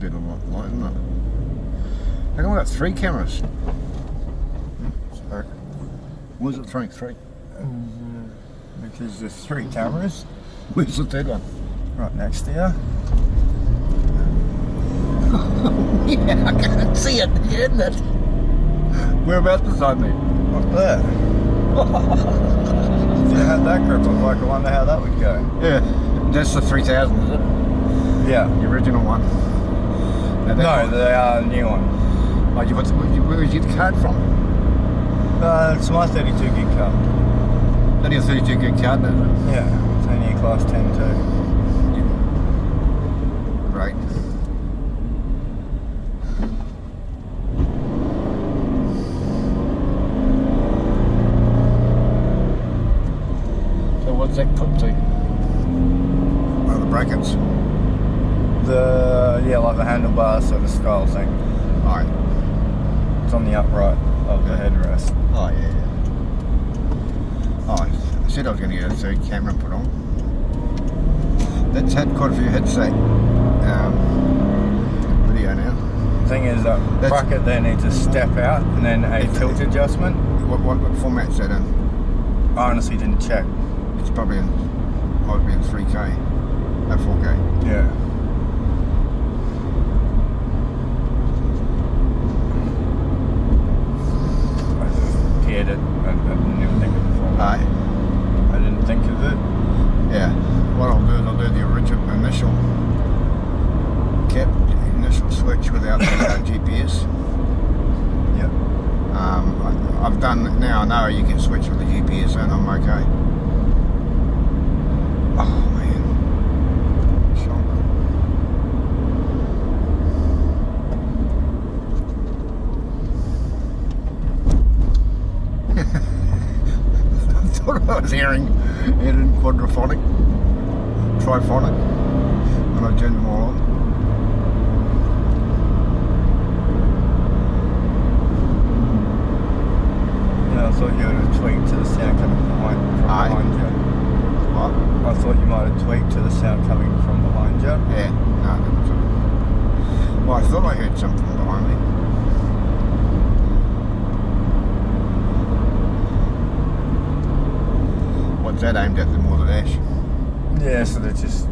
bit of light, isn't it? How come we got 3 cameras? Sorry. Why is it 3? Because there's 3 cameras. Where's the 3rd one? Right next to you. Yeah, I can't see it, isn't it? Whereabouts beside me? Up there. If you had that grip, I wonder how that would go. Yeah, that's the 3000, is it? Yeah. The original one. No, they are the new one. Oh, where did you get the card from? It's my 32 gig card. Only a 32 gig card, is it? Yeah, it's only a class 10 too. Right. So what's that clip to? Oh, the brackets. Yeah, like the handlebars, so the skull thing. Alright. It's on the upright of the headrest. Oh, yeah. Oh, I said I was going to get a 3rd camera put on. That's had quite a few headset video now. The thing is that bracket there needs a step out and then a tilt adjustment. What format's that in? I honestly didn't check. It's probably might be in 3K, no 4K. Yeah. I just peered it. I didn't even think of the format. Aye. I didn't think of it. Yeah. What I'll do is I'll do the initial switch without the GPS. Yep. I've done now. I know you can switch with the GPS, and I'm okay. Oh man, shocker. I thought I was hearing it in triphonic, when I turned them all on. Yeah, I thought you would have tweaked to the sound coming from behind you. What? I thought you might have tweaked to the sound coming from behind you. Yeah, no, that was it. Well, I thought I heard something behind me. What's that aimed at, the more the dash? Yeah, so they're just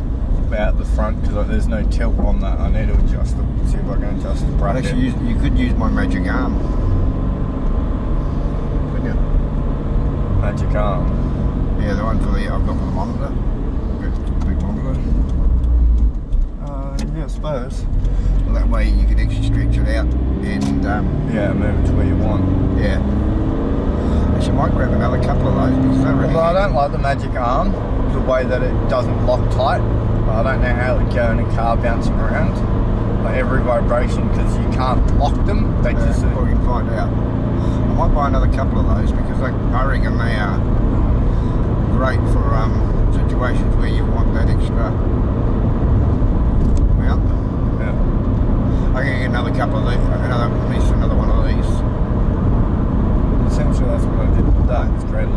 about the front because there's no tilt on that. I need to adjust it. See if I can adjust the bracket. Actually, you could use my magic arm. Couldn't you? Magic arm. Yeah, the one for the I've got for the monitor. Big monitor. Yeah, I suppose. Well, that way you could actually stretch it out and yeah, move it to where you want. yeah. Actually, I might grab another couple of those because they're really. Well, I don't like the magic arm, the way that it doesn't lock tight. I don't know how it would go in a car bouncing around. Like every vibration, because you can't lock them. They just. Well, you can find out. I might buy another couple of those because I reckon they are great for situations where you want that extra mount. Yeah. I can get another couple of these, at least another one of these. Essentially, that's what I did with that. It's create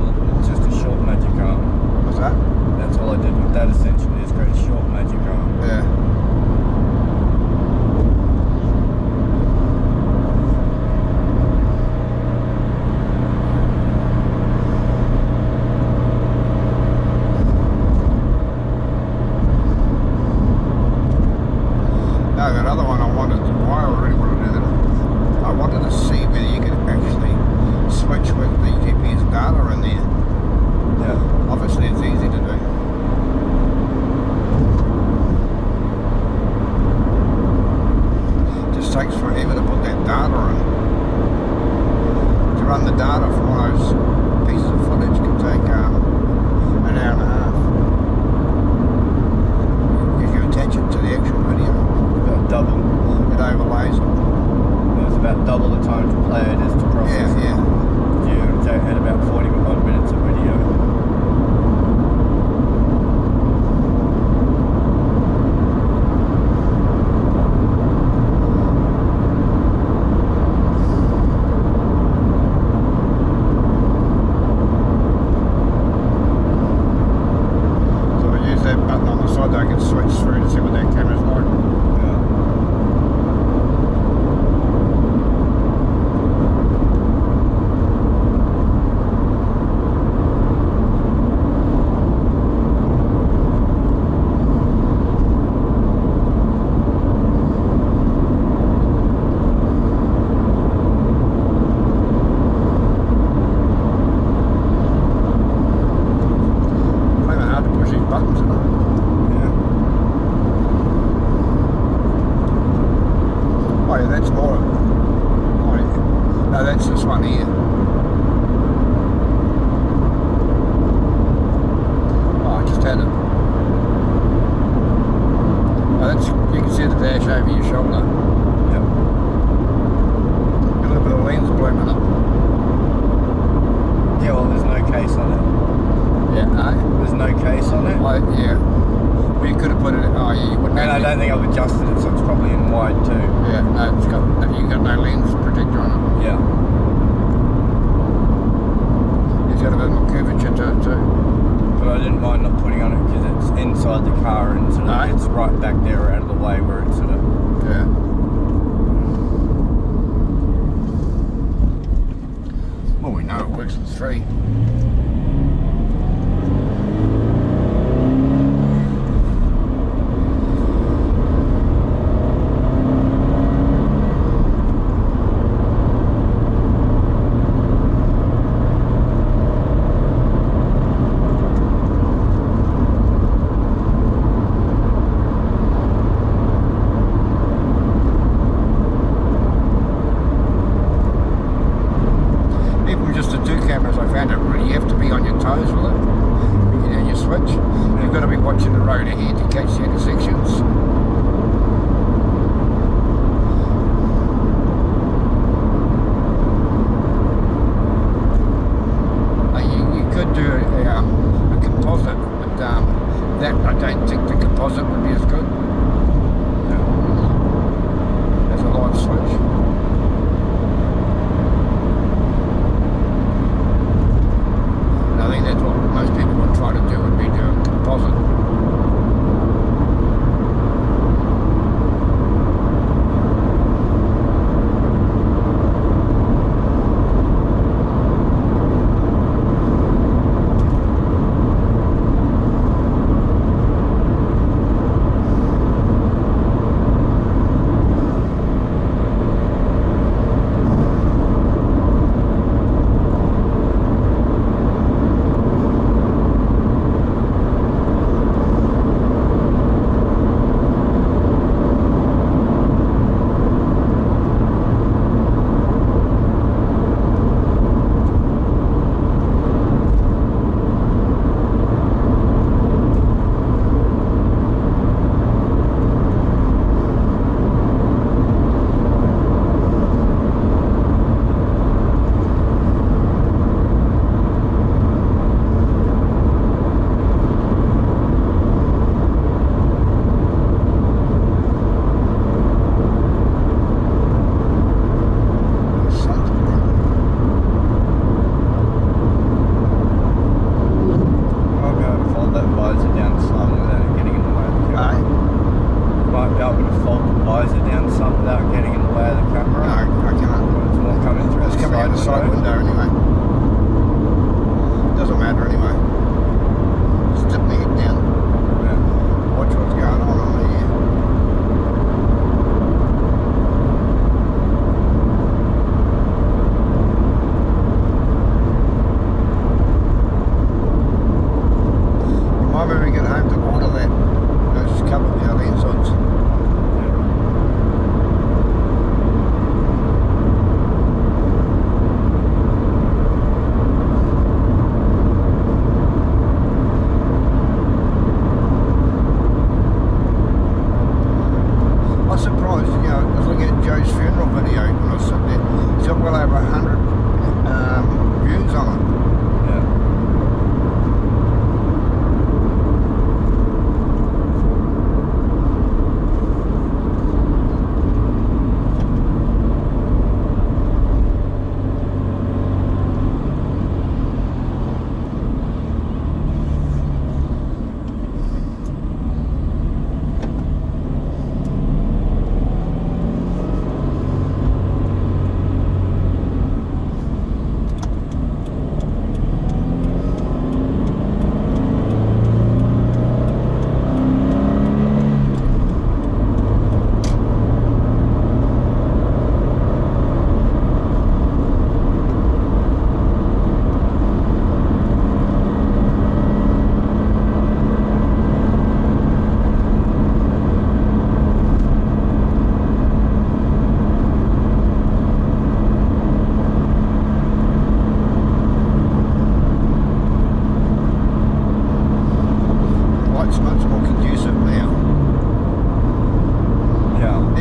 just a short magic arm. What's that? That's all I did with that. Essentially, is create a short magic arm. Yeah. No, that other one I really wanted to do that. I wanted to see whether you could actually switch with the GPS data in there. Yeah. Obviously it's easy to do. It just takes forever to put that data in. To run the data from one of those pieces of footage can take an hour and a half. If you attach it to the actual video. Double. It overlays it. It's about double the time to play it is to process. Yeah, yeah. You had about 41 minutes of video. So I use that button on the side that I can switch through to see what that camera's like. Yeah. Yeah, that's more. Oh, no, that's this one here. Oh, I just had it. Oh, that's, you can see the dash over your shoulder. Yep. A little bit of lens blooming up. Yeah, well, there's no case on it. Yeah, no. There's no case on it. Like, yeah. Well, you could have put it. Oh, yeah, you wouldn't. And I don't think I've adjusted it, so it's probably in wide too. Yeah, no, it's got. You got no lens protector on it. Yeah. It's got a bit more curvature to it too. But I didn't mind not putting on it because it's inside the car and sort of it's right back there out of the way where it's sort of. Yeah. Well, we know it works in 3. Watching the road ahead to catch the intersections. You could do a composite, but that I don't think the composite would be as good as a live switch. And I think that's what most people would try to do, would be do a composite.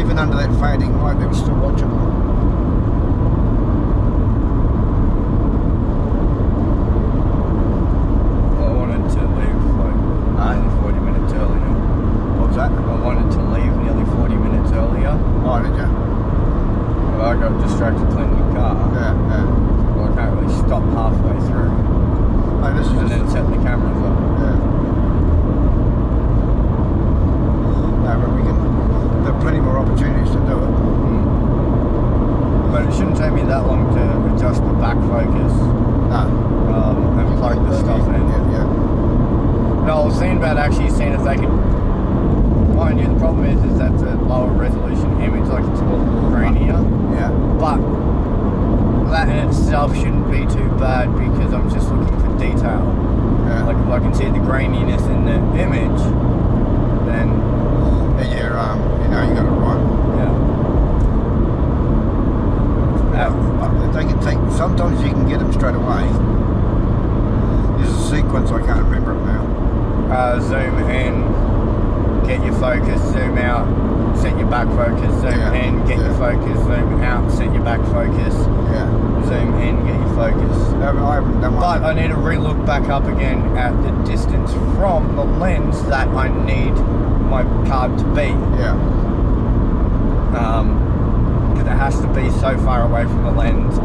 even under that fading light, they were still watchable. I wanted to leave like nearly 40 minutes earlier. What was that? I wanted to leave nearly 40 minutes earlier. Oh, did you? But I got distracted cleaning the car. Yeah. Well, I can't really stop halfway through. Oh, this is And then set the cameras up. Yeah. No, but we can. There are plenty more opportunities to do it. But it shouldn't take me that long to adjust the back focus. No. And plug the stuff in. Yeah. No, I was thinking about actually seeing if they could. Mind you, the problem is that's a lower resolution image, like it's a little grainier. Yeah. But that in itself shouldn't be too bad because I'm just looking for detail. Yeah. Like if I can see the graininess in the image, then You know, you got it right. yeah. They can take. Sometimes you can get them straight away. There's a sequence, I can't remember it now. Zoom in, get your focus, zoom out, set your back focus, zoom in, get your focus, zoom out, set your back focus, zoom in, get your focus. I haven't done one. But I need to re-look back up again at the distance from the lens that I need my card to be. Yeah. Because it has to be so far away from the lens.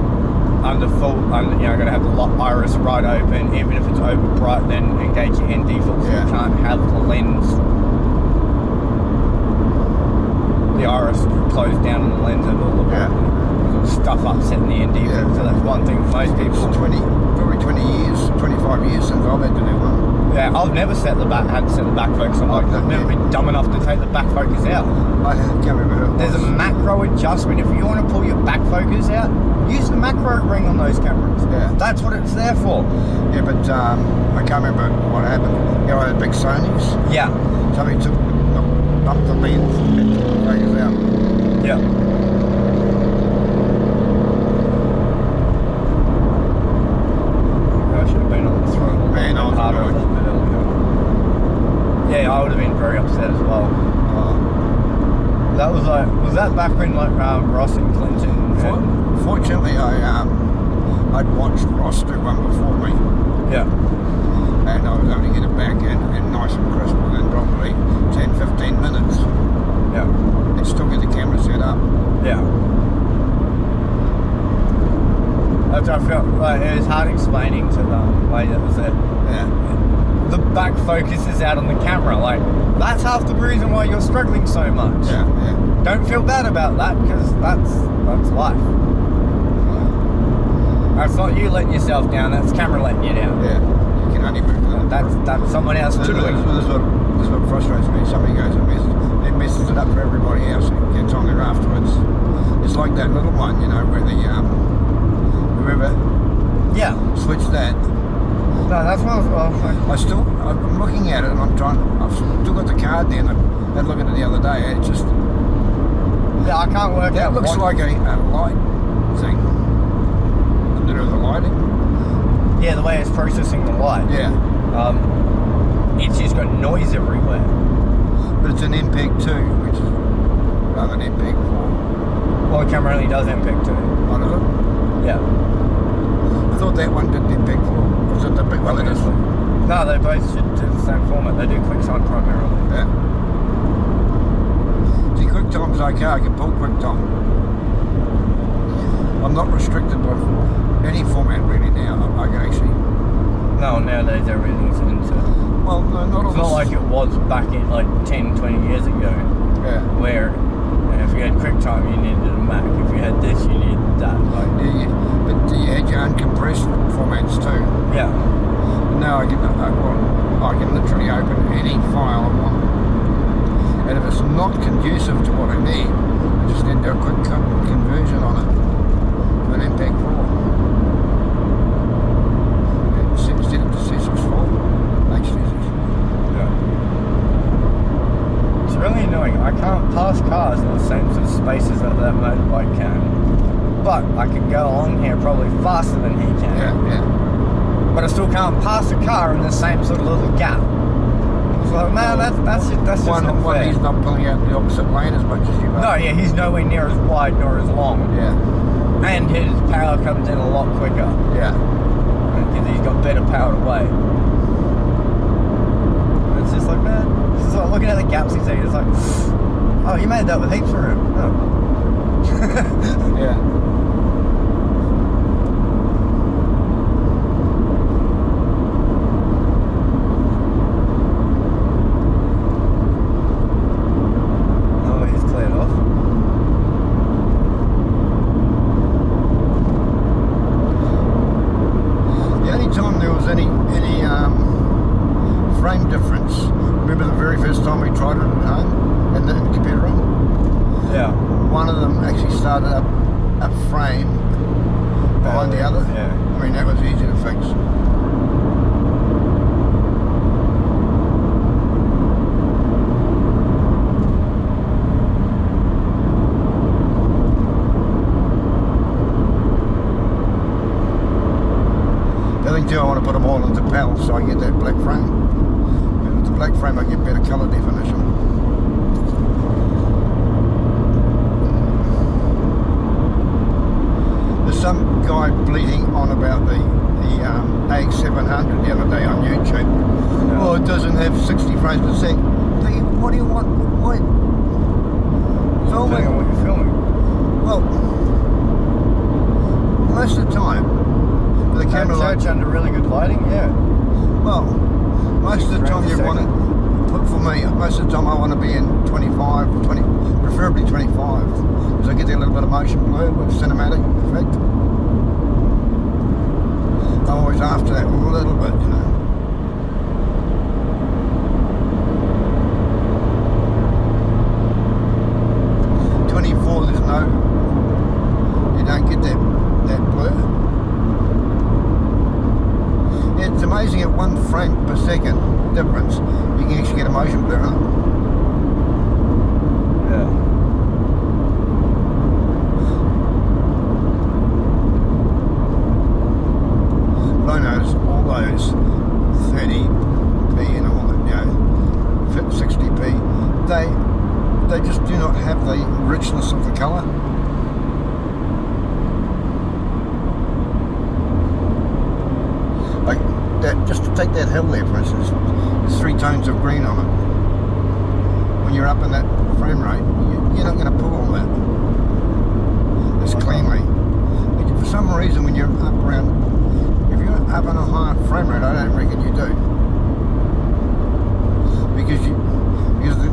Under full, you know, gotta have the iris right open. Even if it's over bright, then engage your ND filter. Yeah. You can't have the lens, the iris closed down on the lens and all the stuff upset in the ND filter. So that's one thing most people. It's probably 20 years, 25 years since I've had to do one. Yeah, I've never had to set the back focus on. I've never been dumb enough to take the back focus out. I can't remember who it There's was. a macro adjustment. If you want to pull your back focus out, use the macro ring on those cameras. Yeah. That's what it's there for. Yeah, but I can't remember what happened. You know, I had big Sonys. Yeah. Somebody bumped the lens and had to focus out. Yeah. I should have been on the throttle. Man, I was harder a little bit earlier. Yeah, I would have been very upset as well. That was that back when like Ross and Clinton? Fortunately, I'd watched Ross do one before me, Yeah. and I was able to get it back and nice and crisp within probably 10-15 minutes. Yeah. And still get the camera set up. Yeah. That's what I felt like it was hard explaining to them. Like that was it. Yeah. The back focus is out on the camera. Like that's half the reason why you're struggling so much. Yeah. Don't feel bad about that because that's life. That's not you letting yourself down. That's camera letting you down. Yeah. You can only move that. That's someone else This doing. is what frustrates me. Somebody goes and messes it up for everybody else and gets on there afterwards. It's like that little one, you know, where the whoever switched that. No, that's what I'm looking at it and I've still got the card there and I had a look at it the other day. It's just I can't work out. that looks like a light thing. To do with the lighting. Yeah, the way it's processing the light. Yeah. It's just got noise everywhere. But it's an MPEG 2, which is rather than MPEG 4. Well, the camera only does MPEG 2. Oh, does it? Yeah. I thought that one did MPEG 4. Was it the big one that is? No, they both should do the same format. They do QuickTime primarily. Yeah. See, QuickTime's okay. I can pull QuickTime. I'm not restricted by any format really now. I can actually. No, nowadays everything's into. Well, no, not all. It's not like it was back in like 10, 20 years ago. Yeah. Where if you had QuickTime, you needed a Mac. If you had this, you needed that. Like. Yeah, but you had your uncompressed formats too. Yeah. Now I can literally open any file I want. And if it's not conducive to what I need, I just need to do a quick conversion on it to an MPEG 4. And set it to C64, H.264. Yeah. It's really annoying. I can't pass cars in the same sort of spaces that that motorbike can. But I can go along here probably faster than he can. Yeah. But I still can't pass a car in the same sort of little gap. It's like, man, that's just not fair. He's not pulling out in the opposite lane as much as you are. No, yeah, he's nowhere near as wide nor as long. Yeah. And his power comes in a lot quicker. Yeah. Because he's got better power to weigh. It's just like, man, it's just like looking at the gaps he's saying, it's like, oh, you made that with heaps for him. Oh. Yeah. Frame difference. Remember the very first time we tried it at home in the computer room? Yeah. One of them actually started up a frame behind the other. Yeah. I mean, that was easy to fix. The other thing too, I want to put them all into PAL so I get that black frame. With the black frame I get better colour definition. There's some guy bleating on about the AX700 the other day on YouTube. Yeah. Oh, it doesn't have 60 frames per second. Thinking, what do you want? What? Filming. Depending on what you're filming. Well, most of the time, the camera search under really good lighting, yeah. Well, most of the time you want it, for me, most of the time I want to be in 25, 20, preferably 25, because I get that little bit of motion blur with cinematic effect. I'm always after that a little bit, you know. There's no, you don't get that blur. Yeah, it's amazing at 1 frame per second difference, you can actually get a motion blur on it. Yeah. But I notice all those 30p and all that, you know, 60p, they just do not have the richness of the colour. Like that, just to take that hill there for instance, there's 3 tones of green on it. When you're up in that frame rate, you're not going to pull all that as cleanly. But for some reason when you're up around, if you're up on a higher frame rate, I don't reckon you do. Because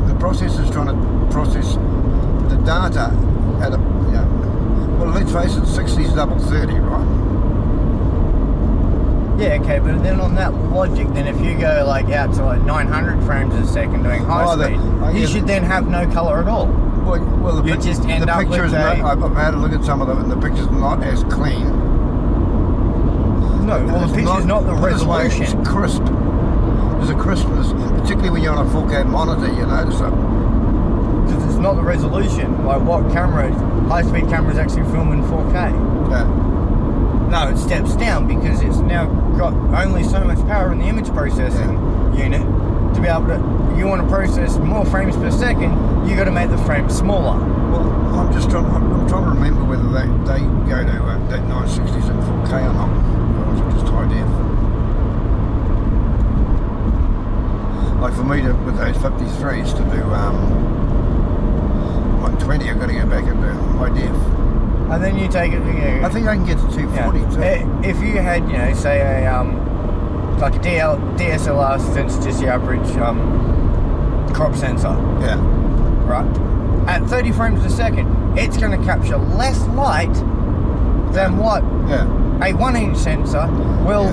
the process is trying to process the data at a, you know, well, let's face it, 60's double 30, right? Yeah, okay, but then on that logic, then if you go like out to like 900 frames a second doing high speed, you should then have no colour at all. Well, you just end up with I've had a look at some of them, and the picture's not as clean. No, well, the picture's not the resolution. It's crisp. There's a crispness, particularly when you're on a 4K monitor, you notice it. Because it's not the resolution. Like what camera, high-speed cameras actually film in 4K? Yeah. No, it steps down because it's now got only so much power in the image processing unit to be able to, you want to process more frames per second, you got to make the frame smaller. Well, I'm trying to remember whether they go to that 960s in 4K or not, or is it just high def? Like for me, with those 53s to do 120, I've got to go back and do high def. And then you take it, you know, I think I can get to 240 too. If you had, you know, say a like a DSLR sensor, just your average crop sensor. Yeah. Right. At 30 frames a second, it's going to capture less light than what a 1-inch sensor will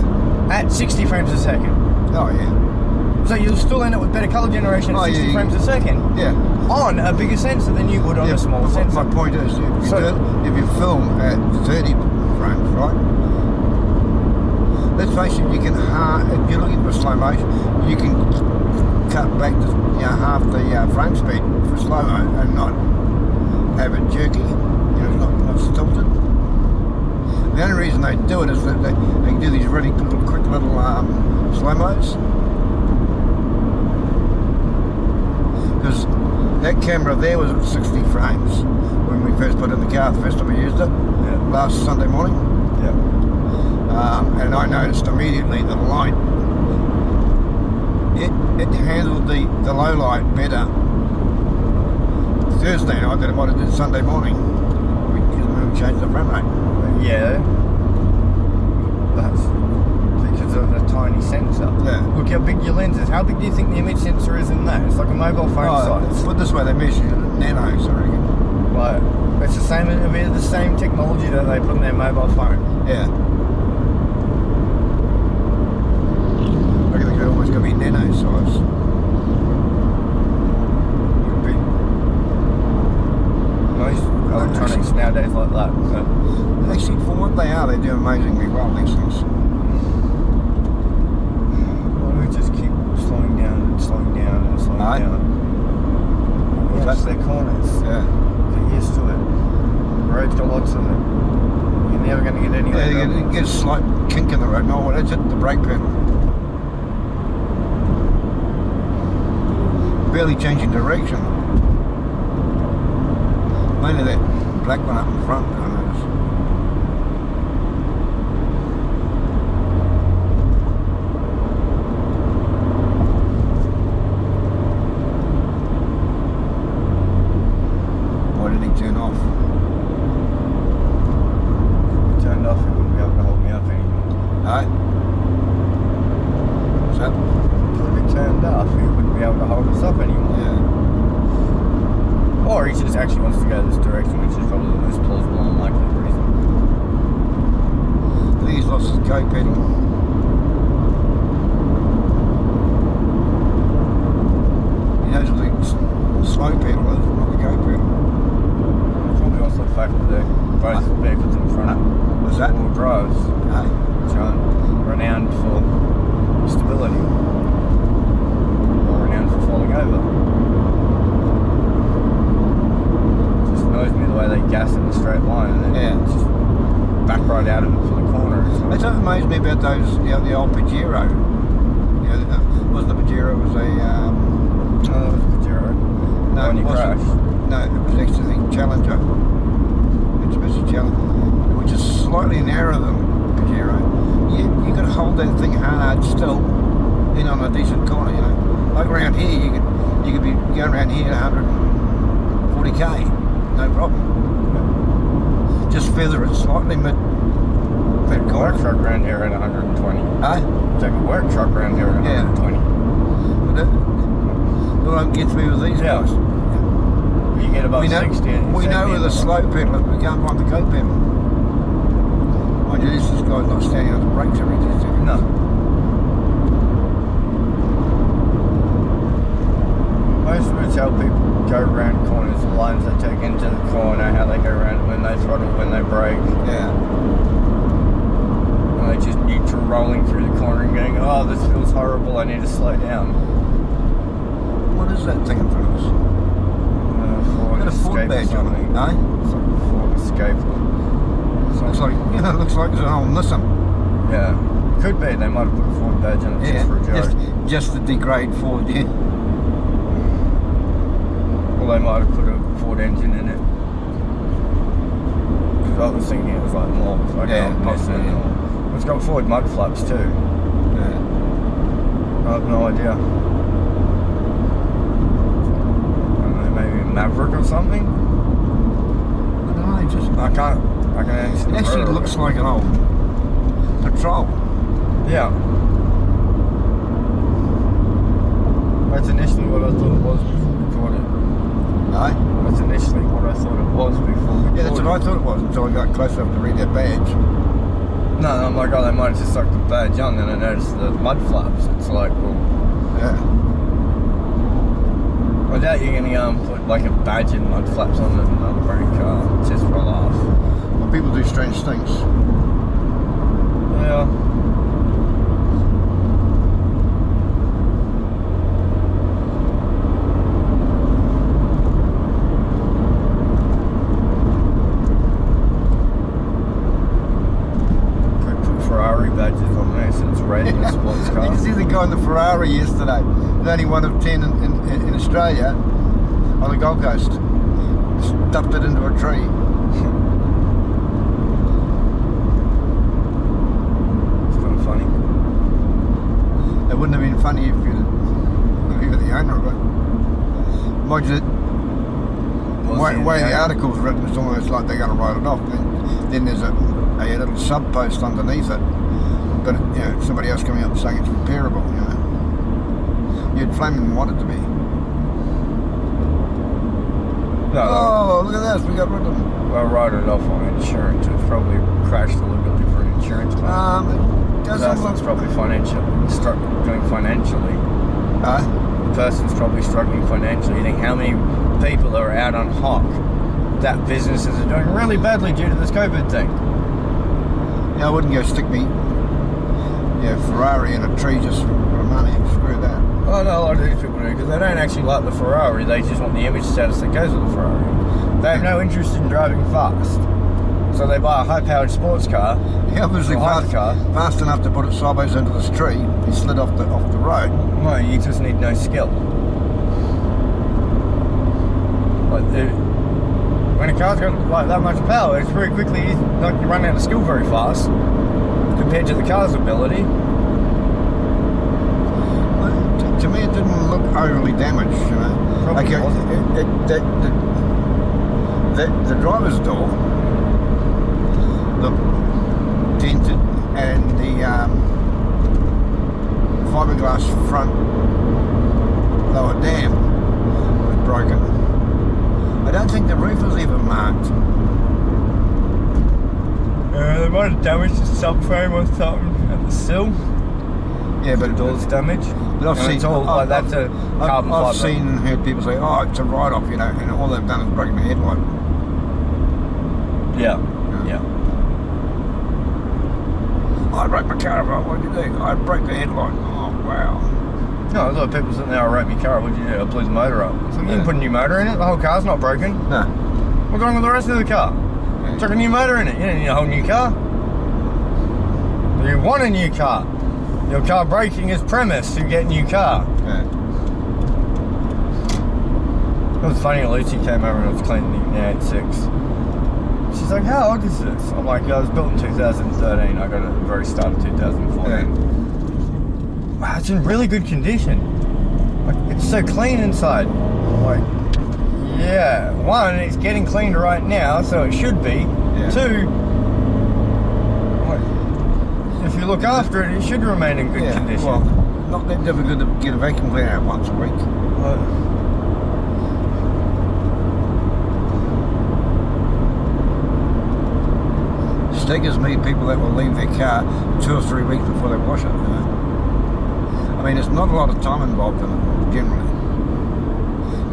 at 60 frames a second. Oh yeah. So you'll still end up with better colour generation at 60 frames a second. Yeah. On a bigger sensor than you would on a smaller sensor. My point is, if you film at 30 frames, right? Let's face it, you can if you're looking for slow motion, you can cut back to half the frame speed for slow mo and not have it jerky, not stilted. The only reason they do it is that they can do these really quick little slow mos. Because that camera there was at 60 frames when we first put it in the car, the first time we used it, last Sunday morning. And I noticed immediately the light, it handled the low light better Thursday night than what it did Sunday morning. We changed the frame rate. Yeah. That's because of the tiny sensor. Yeah. Look how big your lens is. How big do you think the image sensor is in that? It's like a mobile phone size. Put this way, they measure it at nanos, I reckon. Right. It's the same. It'll be the same technology that they put in their mobile phone. Yeah. I think they're almost going to be nano size. Could be. Most electronics nowadays like that. So. Actually, for what they are, they do amazingly well, these things. Why don't we just keep slowing down and slowing down and slowing down? Watch their corners. Yeah. Get used to it. The road's got lots of them. You're never going to get anywhere. Yeah, you get a slight kink in the road. No, well, it's hit the brake pedal. Barely changing direction. Mainly that black one up in front, I noticed. Why did he turn off? If he turned off, he wouldn't be able to hold me up anymore. Alright. What's that? If he turned off, he wouldn't be able to hold us up anymore. Yeah. Or he just actually wants to go this direction, which is probably the most plausible and likely reason. I think he's lost his go pedal. He knows what the slow pedal is, not the go pedal. Probably also the fact that both vehicles in front What's that? all drives, Hey. which are renowned for stability, or renowned for falling over. Just annoys me the way they gas in a straight line and then just back right out of it for the corner. That's what amazed me about those, you know, the old Pajero. You know, it wasn't a Pajero, it was a... Oh, that was a Pajero. No, when you wasn't. crashed. No, it was actually the Challenger. Mitsubishi Challenger, which is slightly narrower than Pajero. You got to hold that thing hard still in on a decent corner, you know. Like around here, you could be going around here at 140k, no problem. Just feather it slightly mid corner. Work truck around here at 120. Hey? Take a work truck around here at 120. But it won't get me with these guys. You get about 60 and we know with a slow pedal, we can't find the go pedal. Mind you, this guy's not standing on the brakes every 2 seconds. No. Most of us tell people go around corners, the lines they take into the corner, how they go around it when they throttle, when they brake. Yeah. And they just neutral rolling through the corner and going, oh, this feels horrible, I need to slow down. What is that thing in front of us? Ford Got a Ford Escape badge or on something. it, eh? It's like a Ford Escape. Looks like, yeah, it looks like it's an old Nissan. Yeah. Could be, they might have put a Ford badge on it just for a joke. Just the degrade Ford, yeah. Or they might have put a Ford engine in it. Because I was thinking it was like more like an possibly, Nissan. Or, it's got Ford mud flaps too. Yeah. I have no idea. I don't know, maybe a Maverick or something? I don't know, just... I can It actually looks like an old Patrol. Yeah. That's initially what I thought it was before we caught it. No? That's initially what I thought it was before we caught it. Yeah, that's what I thought it was until I got close enough to read that badge. No, I'm like, oh, they might have just stuck the badge on, then I noticed the mud flaps. It's like, well... Yeah. I doubt you're going to put like a badge and mud flaps on another brand car, just for a laugh. Well, people do strange things. Yeah. Ferrari badges on there since red in a sports car. You can see the guy in the Ferrari yesterday. There's only one of 10 in Australia. on the Gold Coast. Stuffed it into a tree. It's kind of funny. It wouldn't have been funny if you were the owner of it. Mind you, the way the article's written, it's almost like they're going to write it off. Then there's a little sub post underneath it, but you know, somebody else coming up saying it's repairable. You know, you'd flaming want it to be. No, oh, look at this! We got rid of them. I'll write it off on insurance. It's probably crashed a little bit for an insurance claim. It doesn't look. It's probably struggling financially. The person's probably struggling financially. You think how many people are out on hock that businesses are doing really badly due to this COVID thing. Yeah, I wouldn't go stick me Ferrari in a tree just for money. Screw that. Oh no, a lot of these people do because they don't actually like the Ferrari. They just want the image status that goes with the Ferrari. They have no interest in driving fast, so they buy a high-powered sports car. Yeah, obviously fast enough to put it sideways into this tree. He slid off the road. No, you just need no skill. When a car's got like that much power, it's very quickly like you run out of skill very fast compared to the car's ability. Well, to me, it didn't look overly damaged. You know, Probably wasn't. The driver's door looked dented, and the fiberglass front lower dam was broken. I don't think the roof was even marked. They might have damaged the subframe or something at the sill. Yeah, but the door's damaged. But I've seen, it's all like that's a carbon fibre. I've seen and heard people say, "Oh, it's a write-off," you know, and all they've done is broken the headlight. Yeah. I broke my car apart. What did you do? I broke the headlight. Oh wow. No, there's a lot of people sitting there, I wrote my car, what did you do? I blew the motor up. So you can put a new motor in it, the whole car's not broken. No. What's wrong with the rest of the car? Yeah. Chuck a new motor in it, you don't need a whole new car. You want a new car. Your car breaking is premise to get a new car. Yeah. It was funny, Lucy came over and I was cleaning the 86. She's like, how old is this? I'm like, I was built in 2013, I got it at the very start of 2014. Yeah. Wow, it's in really good condition. Like, it's so clean inside. I'm like, yeah. One, it's getting cleaned right now, so it should be. Yeah. Two, like, if you look after it, it should remain in good condition. Well, not that difficult to get a vacuum cleaner out once a week. Staggers me people that will leave their car 2 or 3 weeks before they wash it, you know. I mean, there's not a lot of time involved in it, generally.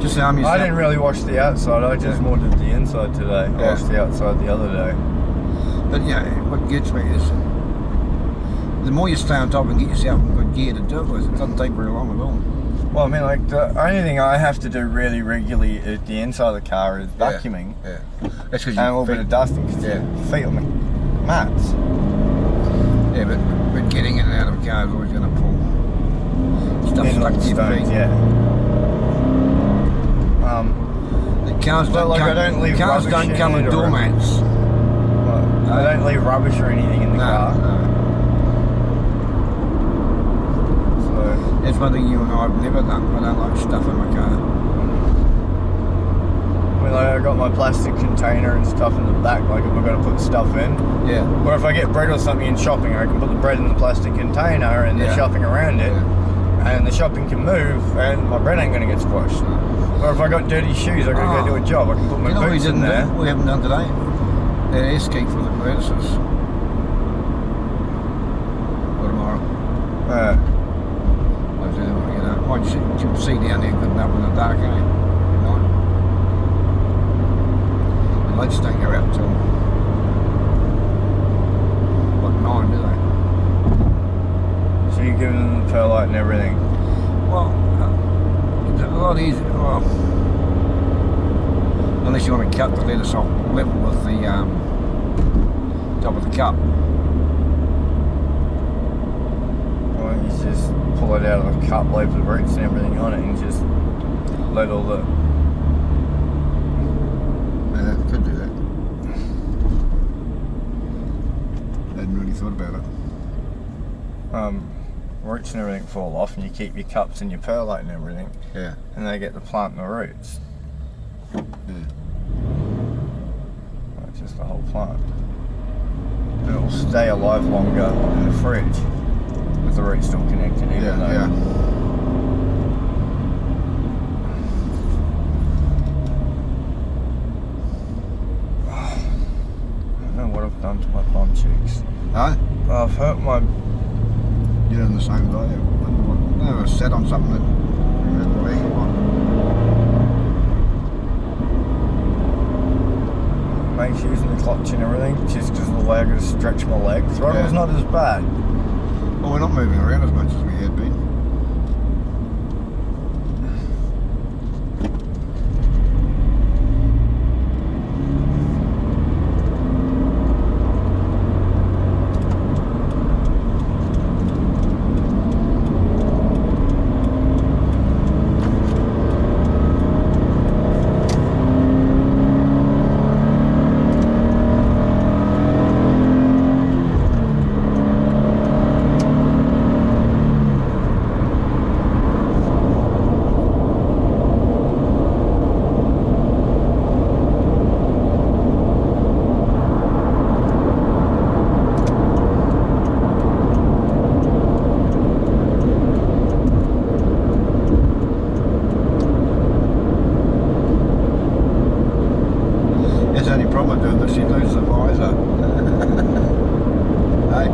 Just arm yourself. I didn't really wash the outside, I just more did the inside today. I washed the outside the other day. But yeah, what gets me is, the more you stay on top and get yourself in good gear to do it with, it doesn't take very long at all. Well, I mean, like, the only thing I have to do really regularly at the inside of the car is vacuuming. Yeah. That's because and a little bit of dusting, because your feet on the mats. Yeah, but getting in and out of a car is always going to pull stuff stuck to your feet. Yeah. The cars don't like come, I don't leave cars don't come with doormats. Well, I don't leave rubbish or anything in the car. No. So that's one thing you and I have never done. I don't like stuff in my car. I mean, like, I got my plastic container and stuff in the back, like if I've got to put stuff in. Yeah. Or if I get bread or something in shopping, I can put the bread in the plastic container and the shopping around it. And the shopping can move and my bread ain't going to get squashed. Or if I got dirty shoes, I got to go do a job, I can put my boots in there. We haven't done today. That air ski for the vertices. For tomorrow. I'll do that when I get up. Might you can see down there good enough in the dark, eh? The lights don't go out till what, 9, do they? So you're giving them the tail light and everything? Well, it's a lot easier. Well, unless you want to cut the lettuce off level with the top of the cup. Well, you just pull it out of the cup, leave the roots and everything on it, and just let all the thought about it. Roots and everything fall off, and you keep your cups and your perlite and everything. Yeah. And they get the plant and the roots. Yeah. That's just the whole plant. And it will stay alive longer in the fridge with the roots still connected, even though. Yeah. I don't know what I've done to my bum cheeks. Huh? I've hurt my. You're in the same day. I never sat on something that remember me. Makes using the clutch and everything, just because of the way I got to stretch my leg. Throttle's not as bad. Well, we're not moving around as much as we had been. She loses the visor. Hey?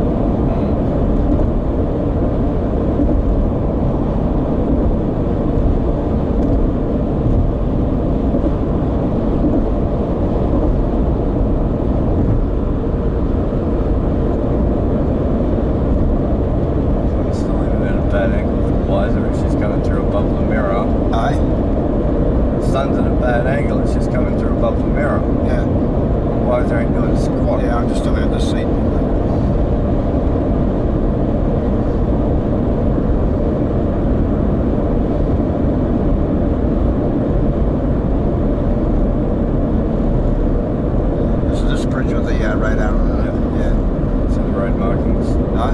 It's still even at a bad angle with the visor, it's just coming through above the mirror. Hey? The sun's at a bad angle, it's just coming through above the mirror. Yeah. Why is there ain't doing a squat? Yeah, I'm just looking at the seat. This is this bridge with the radar on it. Yeah. See the road markings? No?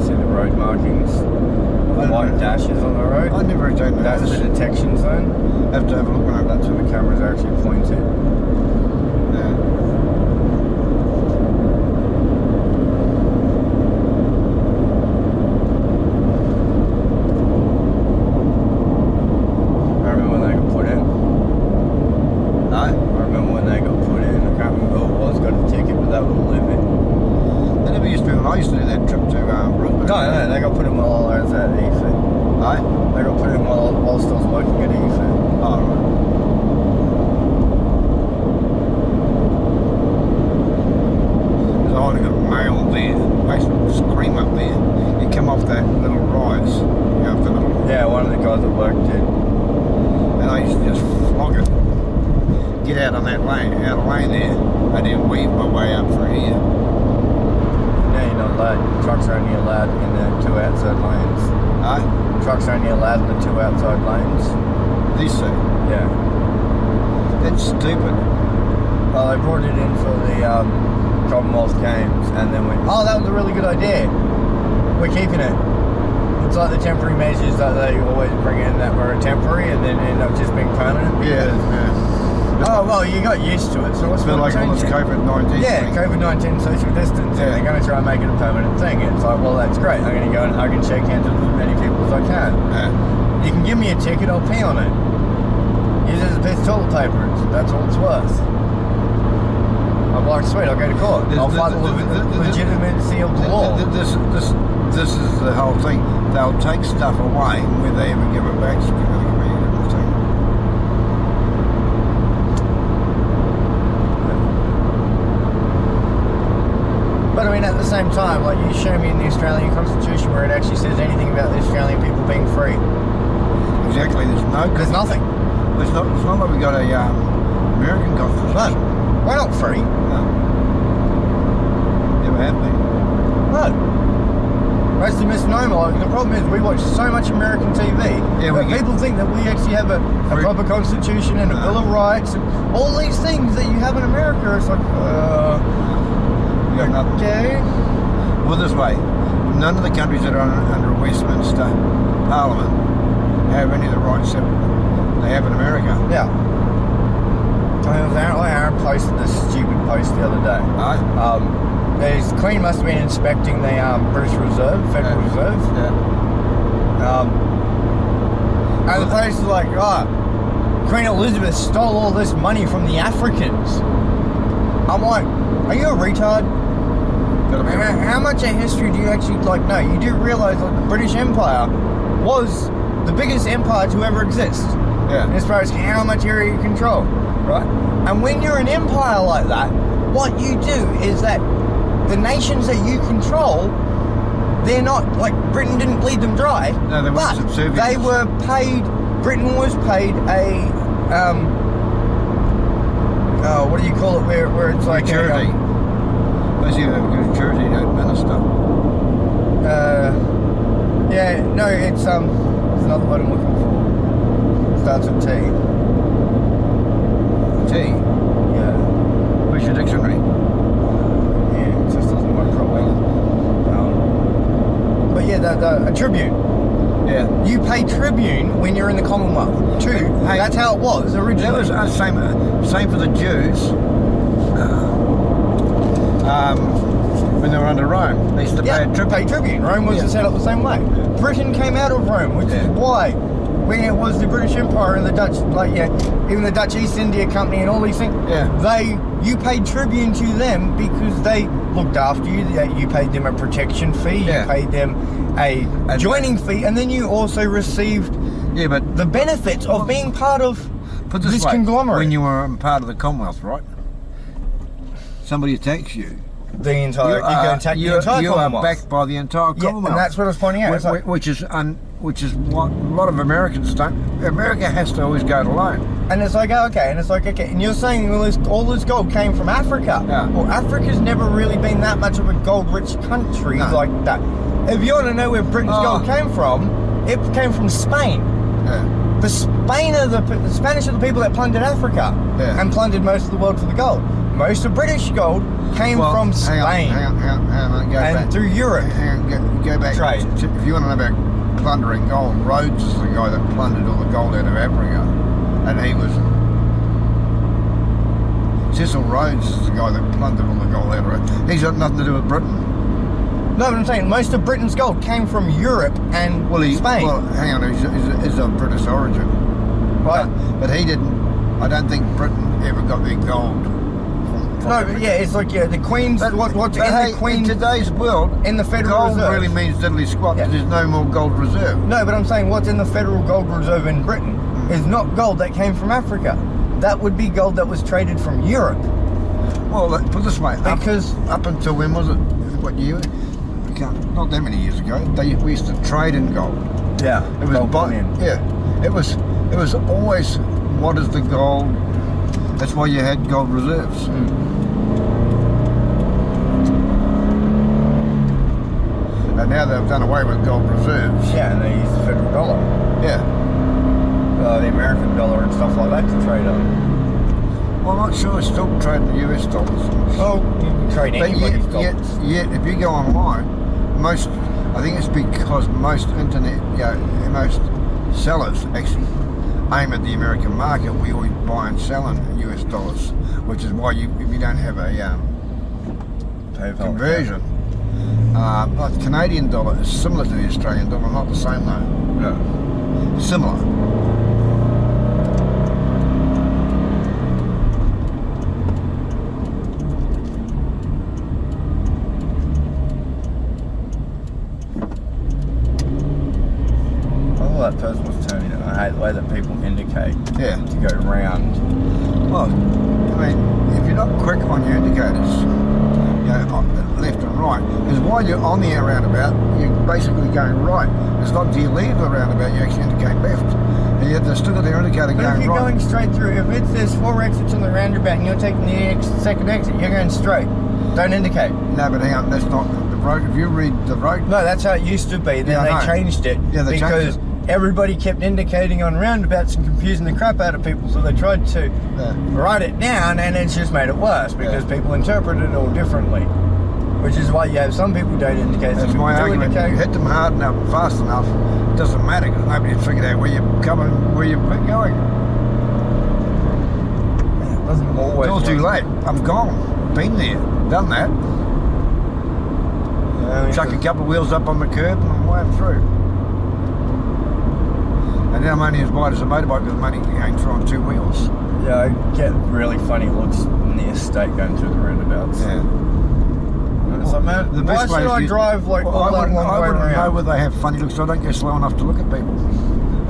See the road markings? The white dashes on the road? I never done that. That's the detection zone. Have to have a look at That's where the cameras are actually pointed. Yeah. I used to do that trip to Brisbane. No, they got put in while I was at EFIT. Aye? They got put in whilst I was working at EFIT. Oh, right. Because I would have got mail there. Basically, scream up there. You come off that little rise. You know, the little... Yeah, one of the guys at work did. And I used to just flog it. Get out on that lane, out of lane there. And then weave my way up through here. No, you're not allowed. Trucks are only allowed in the two outside lanes. Aye? Trucks are only allowed in the two outside lanes. These two? Yeah. That's stupid. Well, they brought it in for the Commonwealth Games and then went, oh, that was a really good idea. We're keeping it. It's like the temporary measures that they always bring in that were temporary and then end up just being permanent. Yeah, yeah. Oh, well, you got used to it, so what's the like all this COVID-19 Yeah, COVID-19 social distancing. Yeah. They're going to try and make it a permanent thing. It's like, well, that's great. I'm going to go and hug and shake hands with as many people as I can. Yeah. You can give me a ticket, I'll pee on it. Use it as a piece of toilet paper. That's all it's worth. I'm like, sweet, I'll go to court. I'll fight the legitimacy of the law. This is the whole thing. They'll take stuff away when they ever give it back. But I mean, at the same time, like, you show me in the Australian Constitution where it actually says anything about the Australian people being free. Exactly. There's nothing. It's not like we got a American Constitution. No, we're not free. No. Never have been. No. That's the misnomer. Like, the problem is we watch so much American TV that people think that we actually have a proper constitution and a Bill of Rights and all these things that you have in America. It's like, okay. Well, this way, none of the countries that are under Westminster Parliament have any of the rights that they have in America. Yeah. Apparently Aaron posted this stupid post the other day. The Queen must have been inspecting the British Reserve, Federal Reserve. Yeah. And the post is like, Queen Elizabeth stole all this money from the Africans. I'm like, are you a retard? How much of history do you actually know? You do realise the British Empire was the biggest empire to ever exist. Yeah. As far as how much area you control, right? And when you're an empire like that, what you do is that the nations that you control, they're not Britain didn't bleed them dry. No, they weren't subservient. They were paid. Britain was paid a what do you call it? Where it's like charity. Basically, a charity to administer. Yeah, no, it's another word I'm looking for. Starts with T. T. Yeah. Where's your dictionary? Yeah, it just doesn't work properly. But yeah, a tribune. Yeah. You pay tribune when you're in the Commonwealth. True. Hey, that's how it was originally. That was same for the Jews. When they were under Rome, they used to pay tribune. Rome was set up the same way. Yeah. Britain came out of Rome, which is why when it was the British Empire and the Dutch, even the Dutch East India Company and all these things, you paid tribune to them because they looked after you. You paid them a protection fee. You paid them a joining fee, and then you also received but the benefits of being part of this conglomerate. When you were part of the Commonwealth, right? Somebody attacks you. The entire you are backed by the entire Commonwealth, and that's what I was pointing out. Which is what a lot of Americans don't. America has to always go it alone. And it's like okay, and you're saying all this gold came from Africa. Yeah. Well, Africa's never really been that much of a gold-rich country like that. If you want to know where Britain's gold came from, it came from Spain. Yeah. The Spanish are the people that plundered Africa and plundered most of the world for the gold. Most of British gold came from Spain. Hang on, go back. Through Europe. Go back. Trade. If you want to know about plundering gold, Rhodes is the guy that plundered all the gold out of Africa. And he was... Cecil Rhodes is the guy that plundered all the gold out of Africa. He's got nothing to do with Britain. No, but I'm saying most of Britain's gold came from Europe and Spain. Well, hang on, he's of British origin. Right. But he didn't... I don't think Britain ever got their gold. No, but it's the Queen's. What's in the Queen? In today's world, in the Federal Reserve, really means diddly squat because there's no more gold reserve. No, but I'm saying what's in the Federal Gold Reserve in Britain is not gold that came from Africa. That would be gold that was traded from Europe. Well, put it this way, because up until when was it? What year? Not that many years ago. We used to trade in gold. Yeah, it was bullion. Yeah, it was always what is the gold. That's why you had gold reserves. And now they've done away with gold reserves. Yeah, and they use the federal dollar. Yeah. The American dollar and stuff like that to trade on. Well, I'm not sure it's still trading the US dollars. Oh, you can trade anybody's dollars. Yet, if you go online, I think it's because most most sellers actually aim at the American market. We always buy and sell in US dollars, which is why if you don't have a conversion, but the Canadian dollar is similar to the Australian dollar, not the same though. No. Similar. That person was turning it. I hate the way that people indicate to go round. Well, I mean, if you're not quick on your indicators, on left and right, because while you're on the roundabout, you're basically going right. It's not until you leave the roundabout you actually indicate left. And yet they've still got their indicator going right. But if you're going straight through, if there's 4 exits on the roundabout and you're taking the second exit, you're going straight. Don't indicate. No, but hang on, that's not the road. If you read the road... No, that's how it used to be. Then they changed it. Yeah, they because changed it. Everybody kept indicating on roundabouts and confusing the crap out of people, so they tried to write it down, and it's just made it worse because people interpreted it all differently. Which is why you have some people don't indicate. That's my argument. You hit them hard enough, fast enough, it doesn't matter because nobody's figured out where you're coming, where you're going. It doesn't always. It's all too late. I'm gone. Been there, done that. Yeah, Chuck a couple of wheels up on the curb and I'm way through. And then I'm only as wide as a motorbike because I'm only going through on 2 wheels. Yeah, I get really funny looks in the estate going through the roundabouts. Yeah. It's like, man, The why best way should I is drive like all that long way I wouldn't know around? whether they have funny looks, so I don't go slow enough to look at people.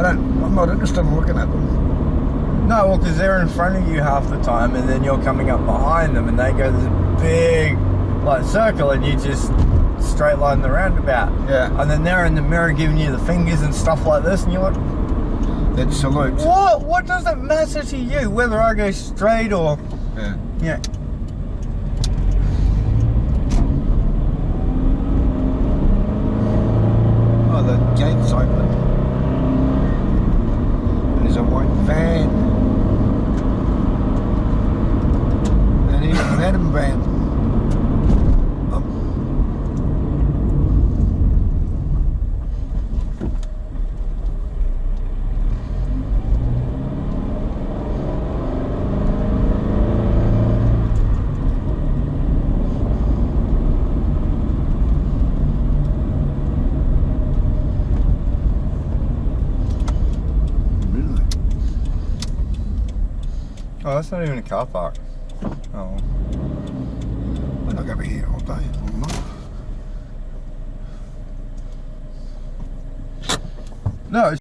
I'm not interested in looking at them. No, well, because they're in front of you half the time, and then you're coming up behind them, and they go this big, like, circle, and you just straight line the roundabout. Yeah. And then they're in the mirror giving you the fingers and stuff like this, and you're like, They'd salute. what? What does it matter to you whether I go straight or? Yeah. Yeah. Oh, the gate's open. There's a white van. And here's an Adam van. Oh, that's not even a car park. Oh. We're not going to be here all day. No, it's